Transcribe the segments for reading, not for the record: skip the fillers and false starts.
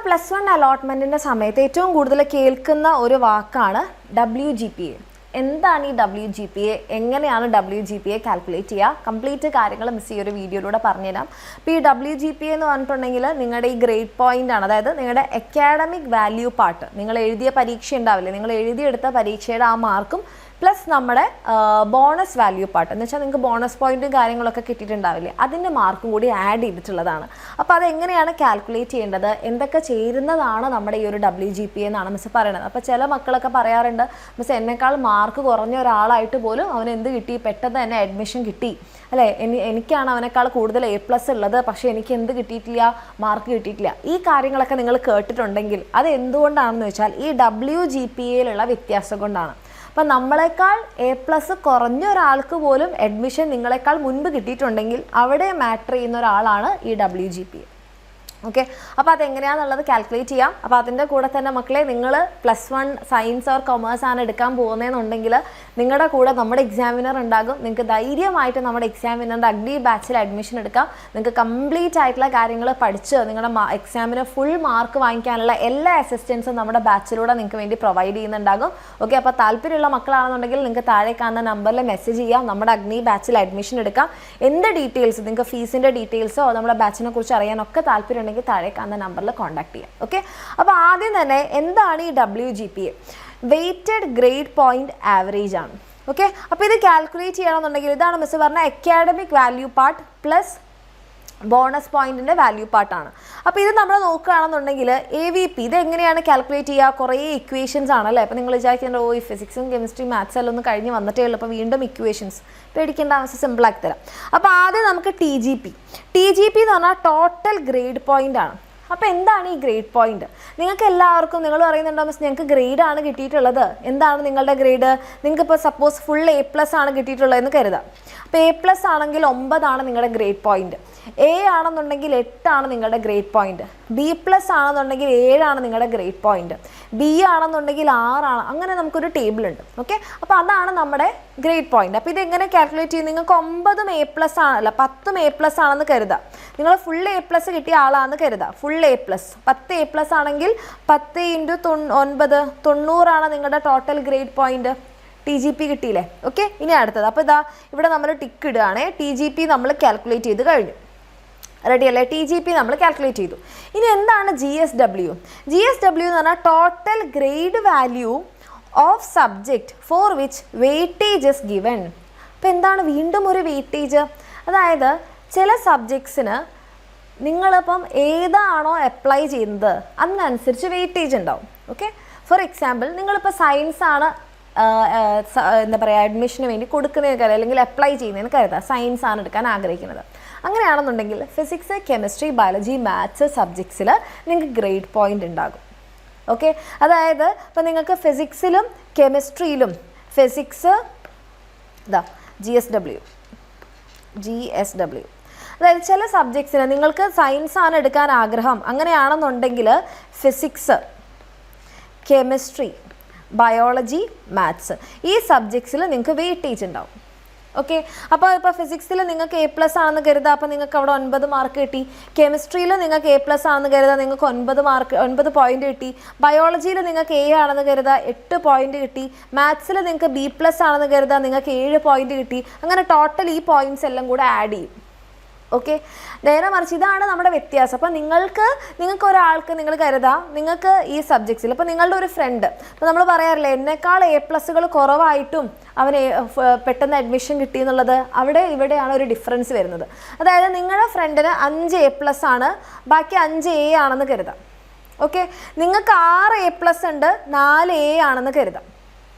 +1 അലോട്ട്മെൻറ്റിൻ്റെ സമയത്ത് ഏറ്റവും കൂടുതൽ കേൾക്കുന്ന ഒരു വാക്കാണ് WGPA. എന്താണ് ഈ WGPA? എങ്ങനെയാണ് WGPA കാൽക്കുലേറ്റ് ചെയ്യുക? കംപ്ലീറ്റ് കാര്യങ്ങൾ മിസ് ഈ ഒരു വീഡിയോയിലൂടെ പറഞ്ഞുതരാം. അപ്പോൾ ഈ WGPA എന്ന് പറഞ്ഞിട്ടുണ്ടെങ്കിൽ നിങ്ങളുടെ ഈ ഗ്രേഡ് പോയിൻ്റ് ആണ്. അതായത് നിങ്ങളുടെ അക്കാഡമിക് വാല്യൂ പാർട്ട്, നിങ്ങൾ എഴുതിയ പരീക്ഷ ഉണ്ടാവില്ലേ, നിങ്ങൾ എഴുതിയെടുത്ത പരീക്ഷയുടെ ആ മാർക്കും പ്ലസ് നമ്മുടെ ബോണസ് വാല്യൂ പാർട്ട് എന്ന് വെച്ചാൽ നിങ്ങൾക്ക് ബോണസ് പോയിൻറ്റും കാര്യങ്ങളൊക്കെ കിട്ടിയിട്ടുണ്ടാവില്ലേ, അതിൻ്റെ മാർക്കും കൂടി ആഡ് ചെയ്തിട്ടുള്ളതാണ്. അപ്പോൾ അതെങ്ങനെയാണ് കാൽക്കുലേറ്റ് ചെയ്യേണ്ടത്, എന്തൊക്കെ ചേരുന്നതാണ് നമ്മുടെ ഈ ഒരു WGPA എന്നാണ് മിസ് പറയുന്നത്. അപ്പോൾ ചില മക്കളൊക്കെ പറയാറുണ്ട്, മിസ് എന്നെക്കാൾ മാർക്ക് കുറഞ്ഞ ഒരാളായിട്ട് പോലും അവന് എന്ത് കിട്ടി, പെട്ടെന്ന് തന്നെ അഡ്മിഷൻ കിട്ടി അല്ലേ, എനിക്കാണ് അവനേക്കാൾ കൂടുതൽ A+ ഉള്ളത്, പക്ഷേ എനിക്ക് എന്ത് കിട്ടിയിട്ടില്ല, മാർക്ക് കിട്ടിയിട്ടില്ല. ഈ കാര്യങ്ങളൊക്കെ നിങ്ങൾ കേട്ടിട്ടുണ്ടെങ്കിൽ അത് എന്തുകൊണ്ടാണെന്ന് വെച്ചാൽ ഈ WGPAയിലുള്ള വ്യത്യാസം കൊണ്ടാണ്. അപ്പം നമ്മളെക്കാൾ A+ കുറഞ്ഞ ഒരാൾക്ക് പോലും അഡ്മിഷൻ നിങ്ങളെക്കാൾ മുൻപ് കിട്ടിയിട്ടുണ്ടെങ്കിൽ അവിടെ മാറ്റർ ചെയ്യുന്ന ഒരാളാണ് ഈ WGPA. ഓക്കെ, അപ്പോൾ അതെങ്ങനെയാണെന്നുള്ളത് കാൽക്കുലേറ്റ് ചെയ്യാം. അപ്പോൾ അതിൻ്റെ കൂടെ തന്നെ മക്കളെ, നിങ്ങൾ +1 സയൻസ് ഓർ കൊമേഴ്സ് ആണ് എടുക്കാൻ പോകുന്നതെന്നുണ്ടെങ്കിൽ നിങ്ങളുടെ കൂടെ നമ്മുടെ എക്സാമിനർ ഉണ്ടാകും. നിങ്ങൾക്ക് ധൈര്യമായിട്ട് നമ്മുടെ എക്സാമിനറിൻ്റെ അഗ്നി ബാച്ചിൽ അഡ്മിഷൻ എടുക്കാം. നിങ്ങൾക്ക് കംപ്ലീറ്റ് ആയിട്ടുള്ള കാര്യങ്ങൾ പഠിച്ച് നിങ്ങളുടെ എക്സാമിന് ഫുൾ മാർക്ക് വാങ്ങിക്കാനുള്ള എല്ലാ അസിസ്റ്റൻസും നമ്മുടെ ബാച്ചിലൂടെ നിങ്ങൾക്ക് വേണ്ടി പ്രൊവൈഡ് ചെയ്യുന്നുണ്ടാകും. ഓക്കെ, അപ്പോൾ താല്പര്യമുള്ള മക്കളാണെന്നുണ്ടെങ്കിൽ നിങ്ങൾക്ക് താഴെ കാണുന്ന നമ്പറിൽ മെസ്സേജ് ചെയ്യാം, നമ്മുടെ അഗ്നി ബാച്ചിൽ അഡ്മിഷൻ എടുക്കാം. എന്ത് ഡീറ്റെയിൽസ്, നിങ്ങൾക്ക് ഫീസിൻ്റെ ഡീറ്റെയിൽസോ നമ്മുടെ ബാച്ചിനെ കുറിച്ച് അറിയാനൊക്കെ താല്പര്യം താഴെ കാണുന്ന നമ്പറിൽ കോൺടാക്ട് ചെയ്യാം. ഓക്കെ, അപ്പോൾ ആദ്യം തന്നെ എന്താണ് ഈ WGPA? Weighted grade point average ആണ്. ഓക്കെ, അപ്പോൾ ഇത് കാൽക്കുലേറ്റ് ചെയ്യണമെന്നുണ്ടെങ്കിൽ ഇതാണ് മിസ് പറഞ്ഞ academic value part plus bonus പോയിന്റിൻ്റെ വാല്യൂ പാർട്ടാണ്. അപ്പോൾ ഇത് നമ്മൾ നോക്കുകയാണെന്നുണ്ടെങ്കിൽ AVP ഇത് എങ്ങനെയാണ് കാൽക്കുലേറ്റ് ചെയ്യുക? കുറേ ഇക്വേഷൻസ് ആണല്ലേ. അപ്പോൾ നിങ്ങൾ വിചാരിക്കുന്നത് ഈ ഫിസിക്സും കെമിസ്ട്രി മാത്സ് എല്ലാം ഒന്ന് കഴിഞ്ഞ് വന്നിട്ടേ ഉള്ളൂ, അപ്പോൾ വീണ്ടും ഇക്വേഷൻസ് പേടിക്കേണ്ട ആവശ്യം, സിമ്പിളാക്കി തരാം. അപ്പോൾ ആദ്യം നമുക്ക് TGP എന്ന് പറഞ്ഞാൽ ടോട്ടൽ ഗ്രേഡ് പോയിന്റ് ആണ്. അപ്പോൾ എന്താണ് ഈ ഗ്രേഡ് പോയിന്റ്? നിങ്ങൾക്ക് എല്ലാവർക്കും നിങ്ങൾ പറയുന്നുണ്ടോ മിസ് ഞങ്ങൾക്ക് ഗ്രേഡാണ് കിട്ടിയിട്ടുള്ളത്, എന്താണ് നിങ്ങളുടെ ഗ്രേഡ്? നിങ്ങൾക്ക് ഇപ്പോൾ സപ്പോസ് ഫുൾ A+ ആണ് കിട്ടിയിട്ടുള്ളതെന്ന് കരുതാം. അപ്പോൾ A+ ആണെങ്കിൽ 9 നിങ്ങളുടെ ഗ്രേഡ് പോയിന്റ്, A ആണെന്നുണ്ടെങ്കിൽ 8 നിങ്ങളുടെ ഗ്രേഡ് പോയിന്റ്, B+ ആണെന്നുണ്ടെങ്കിൽ 7 നിങ്ങളുടെ ഗ്രേഡ് പോയിന്റ്, B ആണെന്നുണ്ടെങ്കിൽ 6 അങ്ങനെ നമുക്കൊരു ടേബിൾ ഉണ്ട്. ഓക്കെ, അപ്പോൾ അതാണ് നമ്മുടെ ഗ്രേഡ് പോയിന്റ്. അപ്പോൾ ഇതെങ്ങനെ കാൽക്കുലേറ്റ് ചെയ്യും? നിങ്ങൾക്ക് 9 A+ ആണല്ല 10 A+ ആണെന്ന് കരുതാം. നിങ്ങൾ ഫുൾ A+ കിട്ടിയ ആളാണെന്ന് കരുതാം. ഫുൾ A+, 10 A+ ആണെങ്കിൽ 10 × 9 90 നിങ്ങളുടെ ടോട്ടൽ ഗ്രേഡ് പോയിന്റ്. TGP കിട്ടിയില്ലേ? ഓക്കെ, ഇനി അടുത്തത്. അപ്പോൾ ഇതാ ഇവിടെ നമ്മൾ ടിക്ക് ഇടുകയാണേ. TGP നമ്മൾ കാൽക്കുലേറ്റ് ചെയ്ത് കഴിഞ്ഞു. റെഡി അല്ലേ? TGP നമ്മൾ കാൽക്കുലേറ്റ് ചെയ്തു. ഇനി എന്താണ് GSW? GSW എന്ന് പറഞ്ഞാൽ total grade value of subject for which weightage is given. അപ്പോൾ എന്താണ് വീണ്ടും ഒരു വെയിറ്റേജ്? അതായത് ചില സബ്ജക്ട്സിന് നിങ്ങളിപ്പം ഏതാണോ അപ്ലൈ ചെയ്യുന്നത് അതിനനുസരിച്ച് വെയിറ്റേജ് ഉണ്ടാവും. ഓക്കെ, ഫോർ എക്സാമ്പിൾ നിങ്ങളിപ്പോൾ സയൻസ് ആണ് എന്താ പറയുക അഡ്മിഷന് വേണ്ടി കൊടുക്കുന്നതിന് കരുതാം, അല്ലെങ്കിൽ അപ്ലൈ ചെയ്യുന്നതിന് കരുതാം, സയൻസ് ആണ് എടുക്കാൻ ആഗ്രഹിക്കുന്നത്. അങ്ങനെയാണെന്നുണ്ടെങ്കിൽ ഫിസിക്സ്, കെമിസ്ട്രി, ബയോളജി, മാത്സ് സബ്ജക്ട്സിൽ നിങ്ങൾക്ക് ഗ്രേഡ് പോയിന്റ് ഉണ്ടാകും. ഓക്കെ, അതായത് ഇപ്പോൾ നിങ്ങൾക്ക് ഫിസിക്സിലും കെമിസ്ട്രിയിലും ഫിസിക്സ് ഇതാ GSW അതായത് ചില സബ്ജക്ട്സിന് നിങ്ങൾക്ക് സയൻസ് ആണ് എടുക്കാൻ ആഗ്രഹം, അങ്ങനെയാണെന്നുണ്ടെങ്കിൽ ഫിസിക്സ്, കെമിസ്ട്രി, ബയോളജി, മാത്സ് ഈ സബ്ജക്ട്സിൽ നിങ്ങൾക്ക് വെയിറ്റേജ് ഉണ്ടാവും. ഓക്കെ, അപ്പോൾ ഇപ്പോൾ ഫിസിക്സിൽ നിങ്ങൾക്ക് A+ ആണെന്ന് കരുതാം, അപ്പോൾ നിങ്ങൾക്ക് അവിടെ 9 മാർക്ക് കിട്ടി. കെമിസ്ട്രിയിൽ നിങ്ങൾക്ക് A+ ആണെന്ന് കരുതാം, നിങ്ങൾക്ക് 9 പോയിന്റ് കിട്ടി. ബയോളജിയിൽ നിങ്ങൾക്ക് A ആണെന്ന് കരുതാം, 8 പോയിന്റ് കിട്ടി. മാത്സിൽ നിങ്ങൾക്ക് B+ ആണെന്ന് കരുതാം, നിങ്ങൾക്ക് 7 പോയിന്റ് കിട്ടി. അങ്ങനെ ടോട്ടൽ ഈ പോയിന്റ്സ് എല്ലാം കൂടെ ആഡ് ചെയ്യും. ഓക്കെ, നേരെ മറിച്ച് ഇതാണ് നമ്മുടെ വ്യത്യാസം. അപ്പോൾ നിങ്ങൾക്ക് ഒരാൾക്ക് നിങ്ങൾ കരുതാം, നിങ്ങൾക്ക് ഈ സബ്ജക്ട്സിൽ ഇപ്പോൾ നിങ്ങളുടെ ഒരു ഫ്രണ്ട്, ഇപ്പോൾ നമ്മൾ പറയാറില്ലേ എന്നെക്കാൾ A+ കുറവായിട്ടും അവന് പെട്ടെന്ന് അഡ്മിഷൻ കിട്ടി എന്നുള്ളത്, ഇവിടെയാണ് ഒരു ഡിഫറൻസ് വരുന്നത്. അതായത് നിങ്ങളുടെ ഫ്രണ്ടിന് 5 A+ ആണ്, ബാക്കി 5 A ആണെന്ന് കരുതാം. ഓക്കെ, നിങ്ങൾക്ക് 6 A+ ഉണ്ട്, 4 A ആണെന്ന് കരുതാം.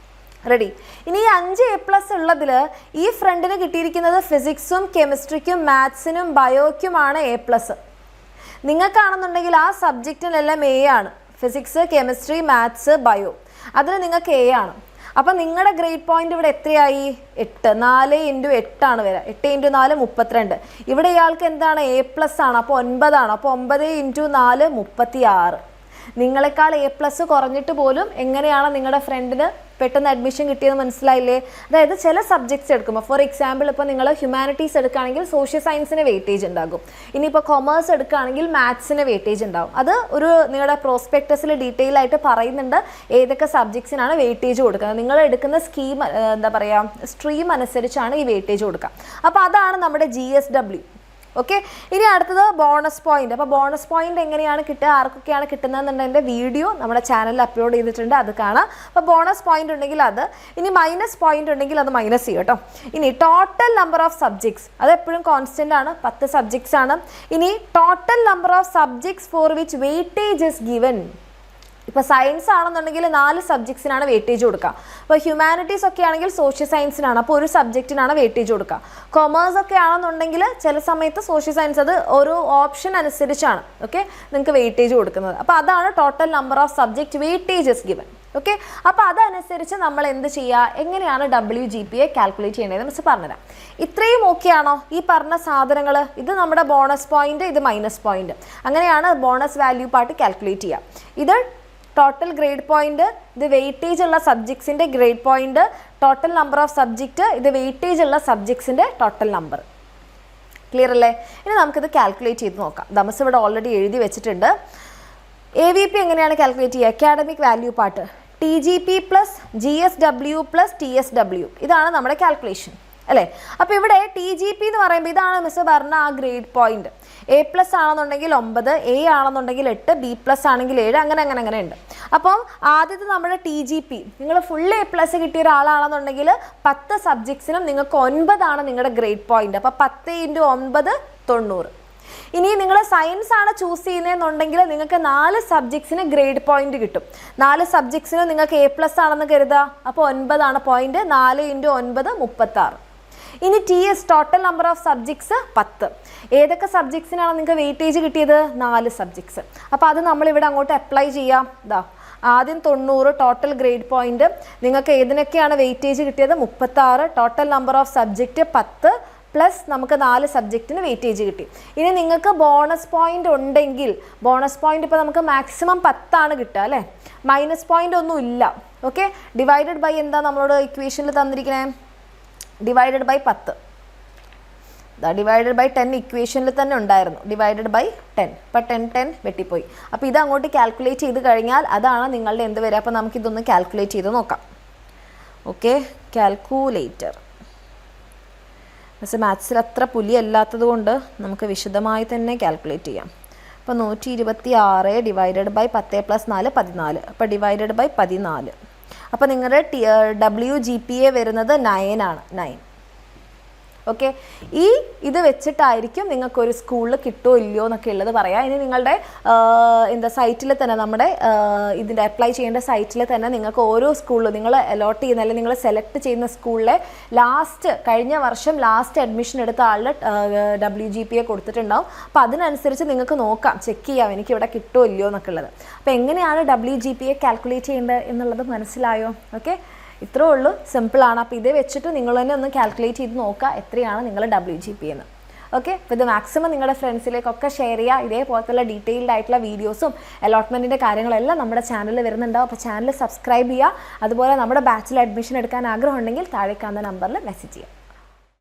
റെഡി? ഇനി ഈ 5 A+ ഉള്ളതിൽ ഈ ഫ്രണ്ടിന് കിട്ടിയിരിക്കുന്നത് ഫിസിക്സും കെമിസ്ട്രിക്കും മാത്സിനും ബയോയ്ക്കുമാണ് A+. നിങ്ങൾക്കാണെന്നുണ്ടെങ്കിൽ ആ സബ്ജക്റ്റിനെല്ലാം A ആണ്, ഫിസിക്സ്, കെമിസ്ട്രി, മാത്സ്, ബയോ, അതിന് നിങ്ങൾക്ക് A ആണ്. അപ്പോൾ നിങ്ങളുടെ ഗ്രേഡ് പോയിന്റ് ഇവിടെ എത്രയായി? 8. 4 × 8 ആണ് വരിക. 8 × 4 32. ഇവിടെ ഇയാൾക്ക് എന്താണ് A+ ആണ്, അപ്പോൾ 9 ആണ്. അപ്പോൾ 9 × 4 36. നിങ്ങളെക്കാൾ A+ കുറഞ്ഞിട്ട് പോലും എങ്ങനെയാണ് നിങ്ങളുടെ ഫ്രണ്ടിന് പെട്ടെന്ന് അഡ്മിഷൻ കിട്ടിയെന്ന് മനസ്സിലായില്ലേ? അതായത് ചില സബ്ജക്ട്സ് എടുക്കുമ്പോൾ, ഫോർ എക്സാമ്പിൾ ഇപ്പോൾ നിങ്ങൾ ഹ്യൂമാനിറ്റീസ് എടുക്കുകയാണെങ്കിൽ സോഷ്യൽ സയൻസിന് വെയിറ്റേജ് ഉണ്ടാകും. ഇനിയിപ്പോൾ കൊമേഴ്സ് എടുക്കുകയാണെങ്കിൽ മാത്സിന് വെയിറ്റേജ് ഉണ്ടാകും. അത് ഒരു നിങ്ങളുടെ പ്രോസ്പെക്ടസിൽ ഡീറ്റെയിൽ ആയിട്ട് പറയുന്നുണ്ട് ഏതൊക്കെ സബ്ജക്ട്സിനാണ് വെയിറ്റേജ് കൊടുക്കുന്നത്. നിങ്ങൾ എടുക്കുന്ന സ്ട്രീം അനുസരിച്ചാണ് ഈ വെയിറ്റേജ് കൊടുക്കുക. അപ്പോൾ അതാണ് നമ്മുടെ GSW. ഓക്കെ, ഇനി അടുത്തത് ബോണസ് പോയിന്റ്. അപ്പോൾ ബോണസ് പോയിന്റ് എങ്ങനെയാണ് കിട്ടുക, ആർക്കൊക്കെയാണ് കിട്ടുന്നതെന്നുണ്ടെങ്കിൽ വീഡിയോ നമ്മുടെ ചാനലിൽ അപ്ലോഡ് ചെയ്തിട്ടുണ്ട്, അത് കാണാം. അപ്പോൾ ബോണസ് പോയിന്റ് ഉണ്ടെങ്കിൽ അത്, ഇനി മൈനസ് പോയിന്റ് ഉണ്ടെങ്കിൽ അത് മൈനസ് ചെയ്യും കേട്ടോ. ഇനി ടോട്ടൽ നമ്പർ ഓഫ് സബ്ജക്ട്സ്, അത് എപ്പോഴും കോൺസ്റ്റന്റ് ആണ്, 10 സബ്ജക്ട്സ് ആണ്. ഇനി total number of subjects four which weightage is given. ഇപ്പോൾ സയൻസ് ആണെന്നുണ്ടെങ്കിൽ 4 സബ്ജക്ട്സിനാണ് വെയിറ്റേജ് കൊടുക്കുക. ഇപ്പോൾ ഹ്യൂമാനിറ്റീസ് ഒക്കെ ആണെങ്കിൽ സോഷ്യൽ സയൻസിനാണ്, അപ്പോൾ ഒരു സബ്ജക്റ്റിനാണ് വെയിറ്റേജ് കൊടുക്കുക. കൊമേഴ്സ് ഒക്കെ ആണെന്നുണ്ടെങ്കിൽ ചില സമയത്ത് സോഷ്യൽ സയൻസ്, അത് ഓരോ ഓപ്ഷൻ അനുസരിച്ചാണ് ഓക്കെ നിങ്ങൾക്ക് വെയിറ്റേജ് കൊടുക്കുന്നത്. അപ്പോൾ അതാണ് total number of subject weightages given. Okay, അപ്പോൾ അതനുസരിച്ച് നമ്മൾ എന്ത് ചെയ്യുക, എങ്ങനെയാണ് WGPA കാൽക്കുലേറ്റ് ചെയ്യേണ്ടത് മിസ് പറഞ്ഞുതരാം. ഇത്രയും ഓക്കെ ആണോ? ഈ പറഞ്ഞ സാധനങ്ങൾ, ഇത് നമ്മുടെ ബോണസ് പോയിന്റ്, ഇത് മൈനസ് പോയിന്റ്, അങ്ങനെയാണ് ബോണസ് വാല്യൂ പാർട്ട് കാൽക്കുലേറ്റ് ചെയ്യുക. ഇത് ടോട്ടൽ ഗ്രേഡ് പോയിന്റ്, ഇത് വെയിറ്റേജ് ഉള്ള സബ്ജക്ട്സിൻ്റെ grade point, total number of subject, ഇത് വെയിറ്റേജ് ഉള്ള സബ്ജക്ട്സിൻ്റെ ടോട്ടൽ നമ്പർ. ക്ലിയർ അല്ലേ? ഇനി നമുക്കിത് കാൽക്കുലേറ്റ് ചെയ്ത് നോക്കാം. ദമസ് ഇവിടെ ഓൾറെഡി എഴുതി വെച്ചിട്ടുണ്ട്. AVP എങ്ങനെയാണ് കാൽക്കുലേറ്റ് ചെയ്യുക? Academic value part, TGP plus GSW plus TSW, ഇതാണ് നമ്മുടെ കാൽക്കുലേഷൻ അല്ലേ? അപ്പോൾ ഇവിടെ TGP എന്ന് പറയുമ്പോൾ ഇതാണ് മിസ് പറഞ്ഞ ആ ഗ്രേഡ് പോയിന്റ്. A+ ആണെന്നുണ്ടെങ്കിൽ 9, A ആണെന്നുണ്ടെങ്കിൽ 8, B+ ആണെങ്കിൽ 7, അങ്ങനെ ഉണ്ട്. അപ്പം ആദ്യത്തെ നമ്മുടെ TGP, നിങ്ങൾ ഫുൾ A+ കിട്ടിയ ഒരാളാണെന്നുണ്ടെങ്കിൽ 10 സബ്ജക്ട്സിനും നിങ്ങൾക്ക് 9 ആണ് നിങ്ങളുടെ ഗ്രേഡ് പോയിന്റ്. അപ്പോൾ 10 × 9 90. ഇനി നിങ്ങൾ സയൻസ് ആണ് ചൂസ് ചെയ്യുന്നതെന്നുണ്ടെങ്കിൽ നിങ്ങൾക്ക് 4 സബ്ജക്ട്സിന് ഗ്രേഡ് പോയിന്റ് കിട്ടും. 4 സബ്ജക്ട്സിന് നിങ്ങൾക്ക് A+ ആണെന്ന് കരുതുക, അപ്പോൾ 9 ആണ് പോയിന്റ്. 4 × 9 36. ഇനി TS, total number of subjects 10. ഏതൊക്കെ സബ്ജക്ട്സിനാണ് നിങ്ങൾക്ക് വെയിറ്റേജ് കിട്ടിയത്? 4 സബ്ജക്ട്സ്. അപ്പോൾ അത് നമ്മളിവിടെ അങ്ങോട്ട് അപ്ലൈ ചെയ്യാം. ആദ്യം 90 ടോട്ടൽ ഗ്രേഡ് പോയിന്റ്, നിങ്ങൾക്ക് ഏതിനൊക്കെയാണ് വെയിറ്റേജ് കിട്ടിയത്? 36. Total number of subject 10 plus നമുക്ക് 4 സബ്ജക്റ്റിന് വെയിറ്റേജ് കിട്ടി. ഇനി നിങ്ങൾക്ക് ബോണസ് പോയിന്റ് ഉണ്ടെങ്കിൽ, ബോണസ് പോയിന്റ് ഇപ്പോൾ നമുക്ക് മാക്സിമം 10 ആണ് കിട്ടുക അല്ലേ? മൈനസ് പോയിന്റ് ഒന്നും ഇല്ല. ഓക്കെ, ഡിവൈഡഡ് ബൈ എന്താ നമ്മളോട് ഇക്വേഷനിൽ തന്നിരിക്കണേ? Divided by 10. ഡിവൈഡഡ് ബൈ 10 ഇക്വേഷനിൽ തന്നെ ഉണ്ടായിരുന്നു, ഡിവൈഡഡ് ബൈ 10. അപ്പോൾ 10 വെട്ടിപ്പോയി. അപ്പോൾ ഇത് അങ്ങോട്ട് കാൽക്കുലേറ്റ് ചെയ്ത് കഴിഞ്ഞാൽ അതാണ് നിങ്ങളുടെ എന്ത് വരിക. അപ്പോൾ നമുക്കിതൊന്ന് കാൽക്കുലേറ്റ് ചെയ്ത് നോക്കാം. Okay, calculator. പക്ഷേ മാത്സിൽ അത്ര പുലിയല്ലാത്തത് കൊണ്ട് നമുക്ക് വിശദമായി തന്നെ കാൽക്കുലേറ്റ് ചെയ്യാം. അപ്പോൾ 126 ഡിവൈഡഡ് ബൈ 10 + 4 14. അപ്പോൾ ഡിവൈഡഡ് ബൈ 14. അപ്പോൾ നിങ്ങളുടെ WGPA വരുന്നത് 9 ആണ്. 9. ഓക്കെ, ഇത് വെച്ചിട്ടായിരിക്കും നിങ്ങൾക്കൊരു സ്കൂളിൽ കിട്ടുമോ ഇല്ലയോ എന്നൊക്കെ ഉള്ളത് പറയാം. ഇനി നിങ്ങളുടെ സൈറ്റിൽ തന്നെ, നമ്മുടെ ഇതിൻ്റെ അപ്ലൈ ചെയ്യേണ്ട സൈറ്റിൽ തന്നെ നിങ്ങൾക്ക് ഓരോ സ്കൂളിലും നിങ്ങൾ അലോട്ട് ചെയ്യുന്ന, അല്ലെങ്കിൽ നിങ്ങൾ സെലക്ട് ചെയ്യുന്ന സ്കൂളിലെ കഴിഞ്ഞ വർഷം ലാസ്റ്റ് അഡ്മിഷൻ എടുത്ത ആളുടെ WGPA കൊടുത്തിട്ടുണ്ടാവും. അപ്പോൾ അതിനനുസരിച്ച് നിങ്ങൾക്ക് നോക്കാം, ചെക്ക് ചെയ്യാം എനിക്കിവിടെ കിട്ടുമോ ഇല്ലയോ എന്നൊക്കെ ഉള്ളത്. അപ്പോൾ എങ്ങനെയാണ് WGPA കാൽക്കുലേറ്റ് ചെയ്യേണ്ടത് എന്നുള്ളത് മനസ്സിലായോ? ഓക്കെ, ഇത്രേ ഉള്ളൂ, സിമ്പിളാണ്. അപ്പോൾ ഇത് വെച്ചിട്ട് നിങ്ങൾ തന്നെ ഒന്ന് കാൽക്കുലേറ്റ് ചെയ്ത് നോക്കുക എത്രയാണ് നിങ്ങളുടെ WGPA എന്ന്. ഓക്കെ, അപ്പോൾ ഇത് മാക്സിമം നിങ്ങളുടെ ഫ്രണ്ട്സിലേക്കൊക്കെ ഷെയർ ചെയ്യുക. ഇതേപോലത്തുള്ള ഡീറ്റെയിൽഡ് ആയിട്ടുള്ള വീഡിയോസും അലോട്ട്മെൻറ്റിൻ്റെ കാര്യങ്ങളെല്ലാം നമ്മുടെ ചാനലിൽ വരുന്നുണ്ടാവും. അപ്പോൾ ചാനൽ സബ്സ്ക്രൈബ് ചെയ്യുക. അതുപോലെ നമ്മുടെ ബാച്ചിൽ അഡ്മിഷൻ എടുക്കാൻ ആഗ്രഹം ഉണ്ടെങ്കിൽ താഴെ കാണുന്ന നമ്പറിൽ മെസ്സേജ് ചെയ്യുക.